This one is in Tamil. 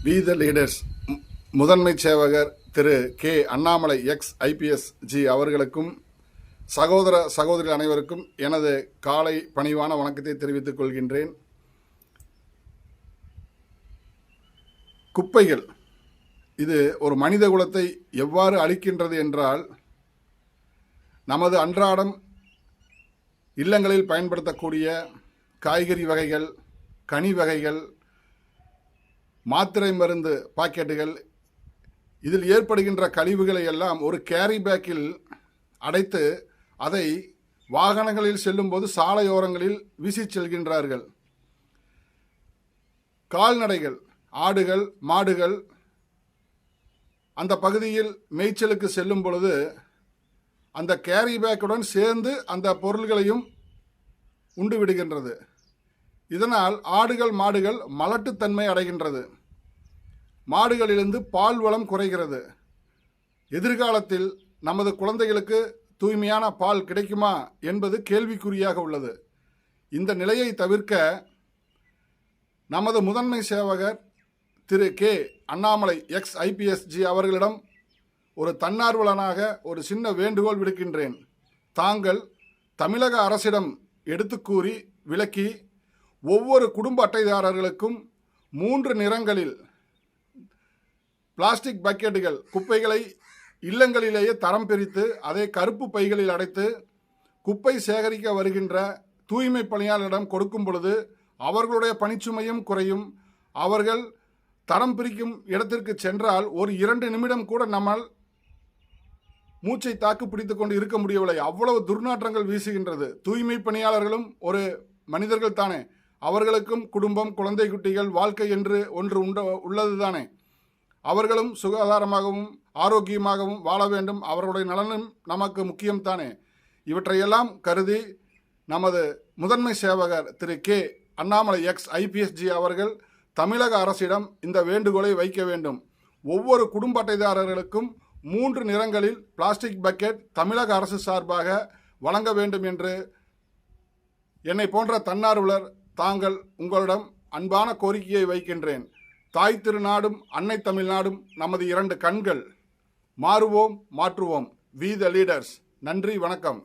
வி த லீடர்ஸ் முதன்மை சேவகர் திரு கே அண்ணாமலை எக்ஸ் ஐபிஎஸ் ஜி அவர்களுக்கும் சகோதர சகோதரிகள் அனைவருக்கும் எனது காலை பணிவான வணக்கத்தை தெரிவித்துக் கொள்கின்றேன். குப்பைகள் இது ஒரு மனித குலத்தை எவ்வாறு அழிக்கின்றது என்றால், நமது அன்றாடம் இல்லங்களில் பயன்படுத்தக்கூடிய காய்கறி வகைகள், கனி வகைகள், மாத்திரை மருந்து பாக்கெட்டுகள், இதில் ஏற்படுகின்ற கழிவுகளை எல்லாம் ஒரு கேரி பேக்கில் அடைத்து அதை வாகனங்களில் செல்லும்போது சாலையோரங்களில் வீசி செல்கின்றார்கள். கால்நடைகள், ஆடுகள், மாடுகள் அந்த பகுதியில் மேய்ச்சலுக்கு செல்லும் பொழுது அந்த கேரி பேக்குடன் சேர்ந்து அந்த பொருள்களையும் உண்டு விடுகின்றது. இதனால் ஆடுகள், மாடுகள் மலட்டுத்தன்மை அடைகின்றது. மாடுகளிலிருந்து பால் வளம் குறைகிறது. எதிர்காலத்தில் நமது குழந்தைகளுக்கு தூய்மையான பால் கிடைக்குமா என்பது கேள்விக்குறியாக உள்ளது. இந்த நிலையை தவிர்க்க நமது முதன்மை சேவகர் திரு கே அண்ணாமலை எக்ஸ் ஐபிஎஸ் ஜி அவர்களிடம் ஒரு தன்னார்வலனாக ஒரு சின்ன வேண்டுகோள் விடுக்கின்றேன். தாங்கள் தமிழக அரசிடம் எடுத்து கூறி விளக்கி ஒவ்வொரு குடும்ப அட்டைதாரர்களுக்கும் 3 நிறங்களில் பிளாஸ்டிக் பக்கெட்டுகள், குப்பைகளை இல்லங்களிலேயே தரம் பிரித்து அதை கருப்பு பைகளில் அடைத்து குப்பை சேகரிக்க வருகின்ற தூய்மை பணியாளரிடம் கொடுக்கும் பொழுது அவர்களுடைய பணிச்சுமையும் குறையும். அவர்கள் தரம் பிரிக்கும் இடத்திற்கு சென்றால் ஒரு 2 நிமிடம் கூட நம்மால் மூச்சை தாக்கு பிடித்து கொண்டு இருக்க முடியவில்லை. அவ்வளவு துர்நாற்றங்கள் வீசுகின்றது. தூய்மை பணியாளர்களும் ஒரு மனிதர்கள் தானே, அவர்களுக்கும் குடும்பம், குழந்தை குட்டிகள், வாழ்க்கை என்று ஒன்று உள்ளது தானே. அவர்களும் சுகாதாரமாகவும் ஆரோக்கியமாகவும் வாழ வேண்டும். அவர்களுடைய நலனும் நமக்கு முக்கியம் தானே. இவற்றையெல்லாம் கருதி நமது முதன்மை சேவகர் திரு கே அண்ணாமலை எக்ஸ் ஐபிஎஸ்ஜி அவர்கள் தமிழக அரசிடம் இந்த வேண்டுகோளை வைக்க வேண்டும். ஒவ்வொரு குடும்ப அட்டைதாரர்களுக்கும் 3 நிறங்களில் பிளாஸ்டிக் பக்கெட் தமிழக அரசு சார்பாக வழங்க வேண்டும் என்று என்னை போன்ற தன்னார்வலர் தாங்கள் உங்களிடம் அன்பான கோரிக்கையை வைக்கின்றேன். தாய் திருநாடும் அன்னை தமிழ்நாடும் நமது 2 கண்கள். மாறுவோம், மாற்றுவோம். We the leaders. நன்றி, வணக்கம்.